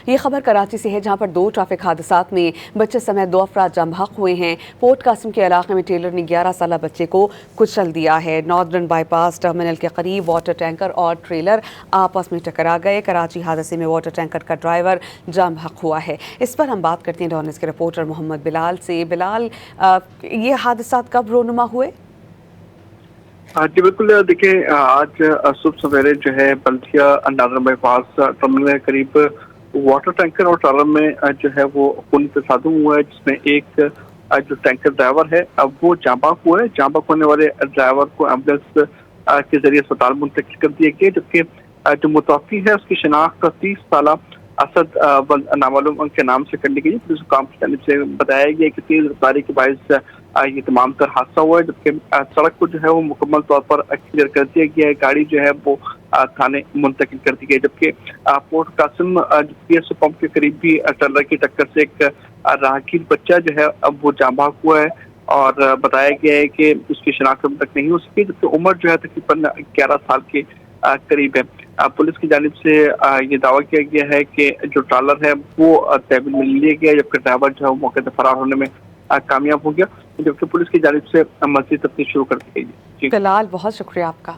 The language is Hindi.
ये खबर कराची से है, जहां पर 2 ट्रैफिक हादसात में बच्चे समेत 2 अफराद जाम बहक हुए हैं। पोर्ट कासिम के इलाके में टेलर ने 11 साल बच्चे को कुचल दिया है। नॉर्दर्न बाईपास टर्मिनल के करीब वाटर टैंकर और ट्रेलर आपस में टकरा गए। कराची हादसे में वाटर टैंकर का ड्राइवर जाम बहक हुआ है। इस पर हम बात करते हैं डॉन न्यूज़ के रिपोर्टर मोहम्मद बिलाल से। बिलाल, ये हादसात कब रोनुमा हुए? जी बिल्कुल, देखिए आज सुबह सवेरे जो है बल्दिया नादर बाईपास टर्मिनल के करीब वाटर टैंकर और ट्रॉलर में जो है वो खूनी तसादुम हुआ है, जिसमें एक जो टैंकर ड्राइवर है अब वो जाँ बहक हुआ है। जाँ बहक होने वाले ड्राइवर को एम्बुलेंस के जरिए अस्पताल मुंतकिल कर दिया गया, जबकि जो मुतवफ़ी है उसकी शनाख्त 30 साल असद नामालूम के नाम से कर ली गई। पुलिस काम की जानिब से बताया गया कि तेज रफ्तारी के बायस ये तमाम तर हादसा हुआ है, जबकि सड़क को जो है वो मुकम्मल तौर पर क्लियर कर दिया गया है। गाड़ी जो है वो थाने मुंतकिल कर दी गई, जबकि पोर्ट कासिम पीएसओ पंप के करीब भी ट्रैलर की टक्कर से एक राहगीर बच्चा जो है अब वो जाँ बहक हुआ है और बताया गया है कि उसकी शनाख्त अब तक नहीं हो सकी, जबकि उम्र जो है तकरीबन 11 साल के करीब है। पुलिस की जानिब से ये दावा किया गया है कि जो ट्रॉलर है वो तहवील में लिया गया, जबकि ड्राइवर जो है वो मौके से फरार होने में कामयाब हो गया, जबकि पुलिस की जानिब से मज़ीद तफ्तीश शुरू कर दी गई है। बिलाल, बहुत शुक्रिया आपका।